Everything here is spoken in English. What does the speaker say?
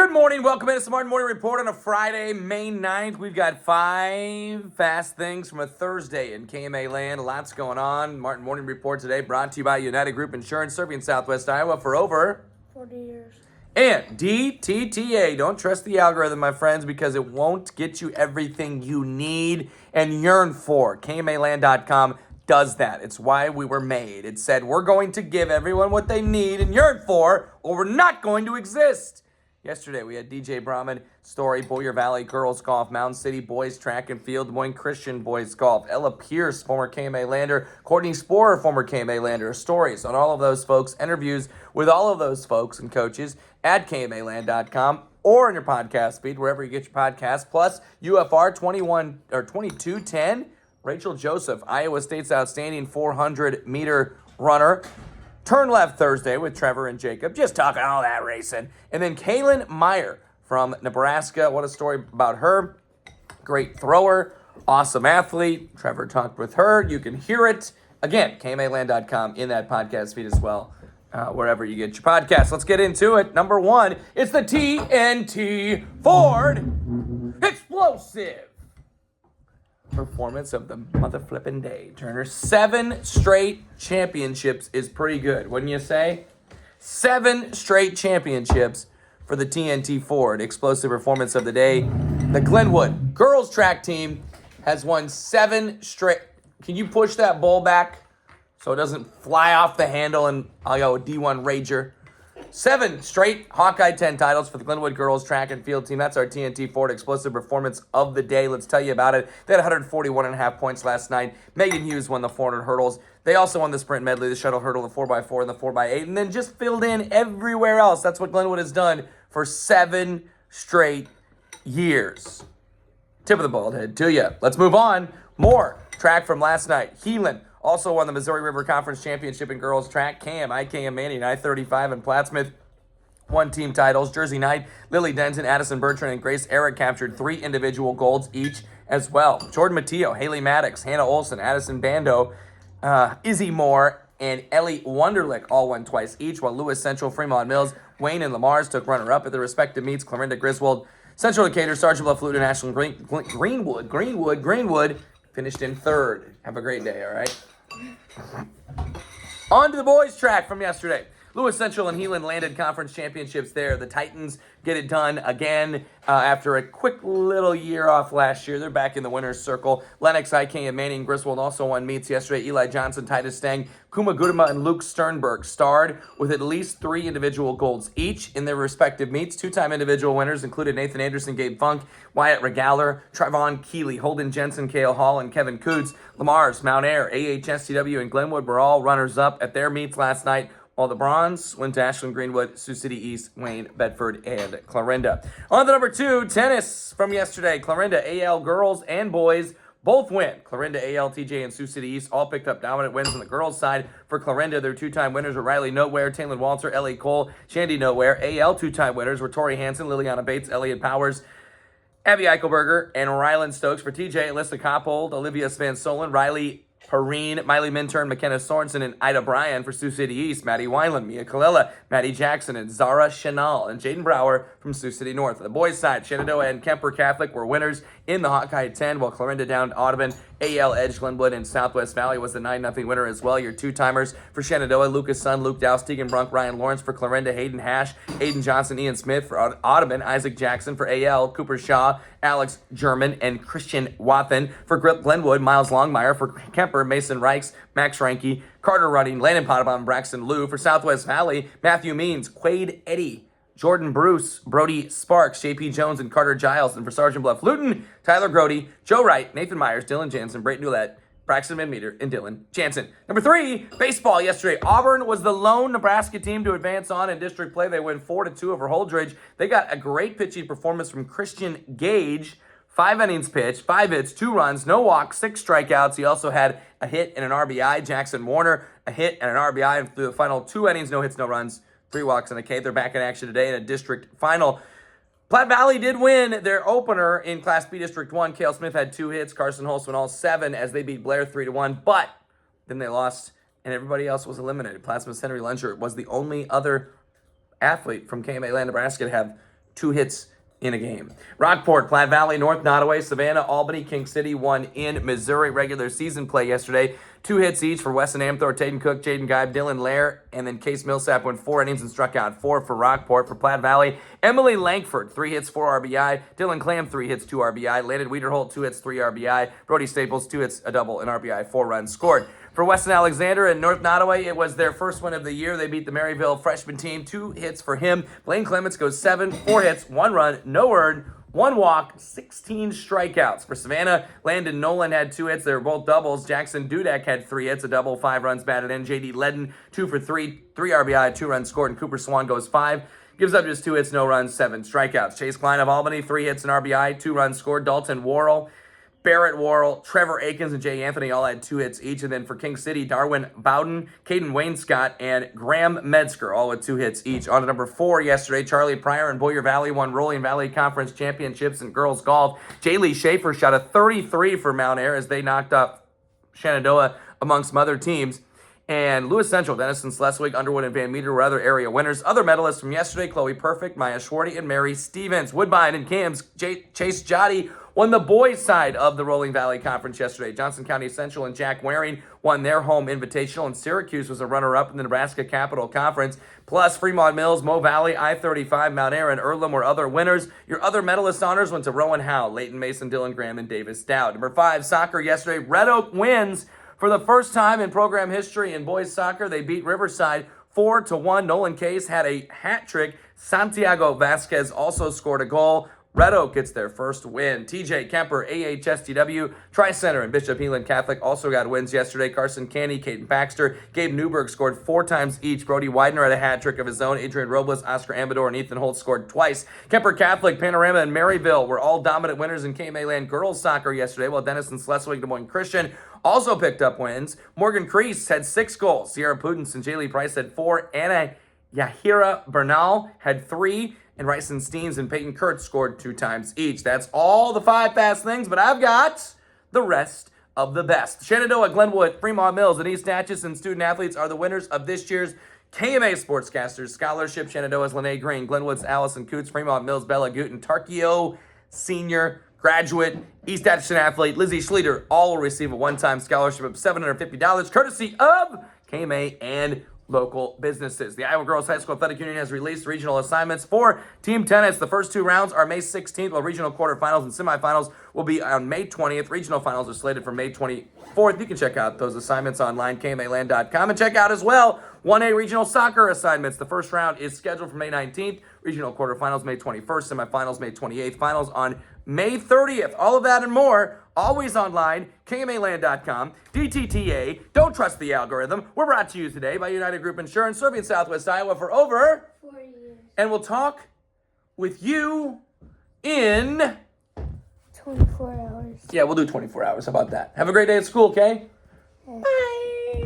Good morning. Welcome into Smart Morning Report on a Friday, May 9th. We've got 5 fast things from a Thursday in KMA land. Lots going on. Martin Morning Report today brought to you by United Group Insurance, serving Southwest Iowa for over 40 years. And DTTA. Don't trust the algorithm, my friends, because it won't get you everything you need and yearn for. KMAland.com does that. It's why we were made. It said we're going to give everyone what they need and yearn for, or we're not going to exist. Yesterday, we had DJ Brahman, Story, Boyer Valley Girls Golf, Mountain City Boys Track and Field, Des Moines Christian Boys Golf, Ella Pierce, former KMA Lander, Courtney Sporer, former KMA Lander. Stories on all of those folks, interviews with all of those folks and coaches at KMAland.com or in your podcast feed, wherever you get your podcasts. Plus, UFR 2210, Rachel Joseph, Iowa State's outstanding 400-meter runner. Turn Left Thursday with Trevor and Jacob, just talking all that racing. And then Kaylin Meyer from Nebraska. What a story about her. Great thrower, awesome athlete. Trevor talked with her. You can hear it. Again, KMAland.com in that podcast feed as well, wherever you get your podcasts. Let's get into it. Number one, it's the TNT Ford Explosive performance of the mother flipping day. Turner, 7 straight championships is pretty good, wouldn't you say? 7 straight championships for the TNT Ford explosive performance of the day. The Glenwood girls track team has won 7 straight. Can you push that ball back so it doesn't fly off the handle and I'll go D1 Rager? 7 straight Hawkeye 10 titles for the Glenwood girls track and field team. That's our TNT Ford explosive performance of the day. Let's tell you about it. They had 141.5 points last night. Megan Hughes won the 400 hurdles. They also won the sprint medley, the shuttle hurdle, the 4x4, and the 4x8, and then just filled in everywhere else. That's what Glenwood has done for 7 straight years. Tip of the bald head to you. Let's move on. More track from last night. Heelan also won the Missouri River Conference Championship in girls track. KM Manning, I-35, and Plattsmouth won team titles. Jersey Knight, Lily Denton, Addison Bertrand, and Grace Eric captured 3 individual golds each as well. Jordan Matteo, Haley Maddox, Hannah Olson, Addison Bando, Izzy Moore, and Ellie Wunderlich all won twice each, while Lewis Central, Fremont Mills, Wayne, and Lamar's took runner-up at their respective meets. Clarinda Griswold, Central Decatur, Sergeant Bluff, Luton, and Ashland Greenwood finished in 3rd. Have a great day, all right? On to the boys track from yesterday. Lewis Central and Heelan landed conference championships there. The Titans get it done again after a quick little year off last year. They're back in the winner's circle. Lennox, IK, and Manning Griswold also won meets yesterday. Eli Johnson, Titus Stang, Kuma Gudema, and Luke Sternberg starred with at least 3 individual golds each in their respective meets. 2-time individual winners included Nathan Anderson, Gabe Funk, Wyatt Regaler, Trevon Keeley, Holden Jensen, Kale Hall, and Kevin Coots. Lamar's, Mount Air, AHSTW, and Glenwood were all runners-up at their meets last night, while the bronze went to Ashland Greenwood, Sioux City East, Wayne, Bedford, and Clarinda. On to number 2, tennis from yesterday. Clarinda, AL girls and boys both win. Clarinda, AL, TJ, and Sioux City East all picked up dominant wins on the girls' side. For Clarinda, their 2-time winners were Riley Noteware, Taylor Walter, Ellie Cole, Shandy Noteware. AL 2-time winners were Tori Hansen, Liliana Bates, Elliot Powers, Abby Eichelberger, and Rylan Stokes. For TJ, Alyssa Coppold, Olivia Svan Solen, Riley Perrine, Miley Minturn, McKenna Sorensen, and Ida Bryan. For Sioux City East, Maddie Weiland, Mia Kalila, Maddie Jackson, and Zara Chanel, and Jaden Brower from Sioux City North. On the boys' side, Shenandoah and Kemper Catholic were winners in the Hawkeye 10, while Clarinda downed Audubon. AL Edge, Glenwood, and Southwest Valley was the 9-0 winner as well. Your 2-timers for Shenandoah, Lucas Sun, Luke Dow, Tegan Brunk, Ryan Lawrence. For Clarinda, Hayden Hash, Aiden Johnson, Ian Smith. For Audubon, Isaac Jackson. For AL, Cooper Shaw, Alex German, and Christian Wathen. For Glenwood, Miles Longmire. For Kemper, Mason Reichs, Max Reinke, Carter Rudding, Landon Potabom, Braxton Liu. For Southwest Valley, Matthew Means, Quade Eddy, Jordan Bruce, Brody Sparks, JP Jones, and Carter Giles. And for Sergeant Bluff Luton, Tyler Grody, Joe Wright, Nathan Myers, Dylan Jansen, Brayton Ouellette, Braxton Van Meter, and Dylan Jansen. Number 3, baseball yesterday. Auburn was the lone Nebraska team to advance on in district play. They win 4-2 over Holdridge. They got a great pitching performance from Christian Gage. 5 innings pitched, 5 hits, 2 runs, no walks, 6 strikeouts. He also had a hit and an RBI. Jackson Warner, a hit and an RBI. And through the final 2 innings, no hits, no runs, 3 walks and a K. They're back in action today in a district final. Platte Valley did win their opener in Class B District 1. Cale Smith had 2 hits. Carson Holtzman all 7 as they beat Blair 3-1. But then they lost, and everybody else was eliminated. Plattsmouth's Henry Luncher was the only other athlete from KMA Land, Nebraska to have 2 hits in a game. Rockport, Platte Valley, North Nottoway, Savannah, Albany, King City won in Missouri. Regular season play yesterday. 2 hits each for Weston Amthor, Taden Cook, Jaden Geib, Dylan Lair, and then Case Millsap went 4 innings and struck out 4 for Rockport. For Platte Valley, Emily Langford, 3 hits, 4 RBI. Dylan Clam, 3 hits, 2 RBI. Landon Wiederholt, 2 hits, 3 RBI. Brody Staples, 2 hits, a double, an RBI, 4 runs scored. For Weston Alexander and North Nottoway, it was their first win of the year. They beat the Maryville freshman team. 2 hits for him. Blaine Clements goes 7, 4 hits, 1 run, no earned, 1 walk, 16 strikeouts. For Savannah, Landon Nolan had 2 hits. They were both doubles. Jackson Dudek had 3 hits, a double, 5 runs batted in. J.D. Ledden, 2 for 3, 3 RBI, 2 runs scored. And Cooper Swan goes 5. Gives up just 2 hits, no runs, 7 strikeouts. Chase Klein of Albany, 3 hits and RBI, 2 runs scored. Dalton Worrell, Barrett Worrell, Trevor Akins, and Jay Anthony all had 2 hits each. And then for King City, Darwin Bowden, Caden Wainscott, and Graham Metzger, all with 2 hits each. On to number 4 yesterday, Charlie Pryor and Boyer Valley won Rolling Valley Conference Championships in girls golf. Jaylee Schaefer shot a 33 for Mount Air as they knocked off Shenandoah amongst some other teams. And Lewis Central, Denison, Schleswig, Underwood, and Van Meter were other area winners. Other medalists from yesterday, Chloe Perfect, Maya Schwarty, and Mary Stevens. Woodbine and Cam's Chase Jotty won the boys' side of the Rolling Valley Conference yesterday. Johnson County Central and Jack Waring won their home invitational, and Syracuse was a runner-up in the Nebraska Capital Conference. Plus, Fremont Mills, Mo Valley, I-35, Mount Air, and Earlham were other winners. Your other medalist honors went to Rowan Howe, Leighton Mason, Dylan Graham, and Davis Dowd. Number 5, soccer yesterday. Red Oak wins for the first time in program history in boys soccer. They beat Riverside 4-1. Nolan Case had a hat trick. Santiago Vasquez also scored a goal. Red Oak gets their first win. TJ Kemper, AHSTW, Tri-Center, and Bishop Heelan Catholic also got wins yesterday. Carson Canny, Caden Baxter, Gabe Newberg scored 4 times each. Brody Widener had a hat trick of his own. Adrian Robles, Oscar Amador, and Ethan Holt scored twice. Kemper Catholic, Panorama, and Maryville were all dominant winners in KMA Land girls soccer yesterday, while Denison, Schleswig, Des Moines Christian also picked up wins. Morgan Crease had 6 goals. Sierra Pudence and Jaylee Price had 4. Anna Yahira Bernal had 3. And Ryson Steens and Peyton Kurtz scored 2 times each. That's all the 5 fast things, but I've got the rest of the best. Shenandoah, Glenwood, Fremont Mills, and East Natchez and student athletes are the winners of this year's KMA Sportscasters Scholarship. Shenandoah's Lene Green, Glenwood's Allison Coots, Fremont Mills, Bella Gooten, Tarkio Senior graduate, East Atchison athlete, Lizzie Schleter, all will receive a one-time scholarship of $750, courtesy of KMA and local businesses. The Iowa Girls High School Athletic Union has released regional assignments for team tennis. The first 2 rounds are May 16th, while regional quarterfinals and semifinals will be on May 20th. Regional finals are slated for May 24th. You can check out those assignments online, kmaland.com, and check out as well 1A regional soccer assignments. The first round is scheduled for May 19th. Regional quarterfinals May 21st, semifinals May 28th, finals on May 30th. All of that and more, always online, KMAland.com, DTTA, don't trust the algorithm. We're brought to you today by United Group Insurance, serving Southwest Iowa for over 4 years. And we'll talk with you in 24 hours. Yeah, we'll do 24 hours. How about that? Have a great day at school, okay? Yeah.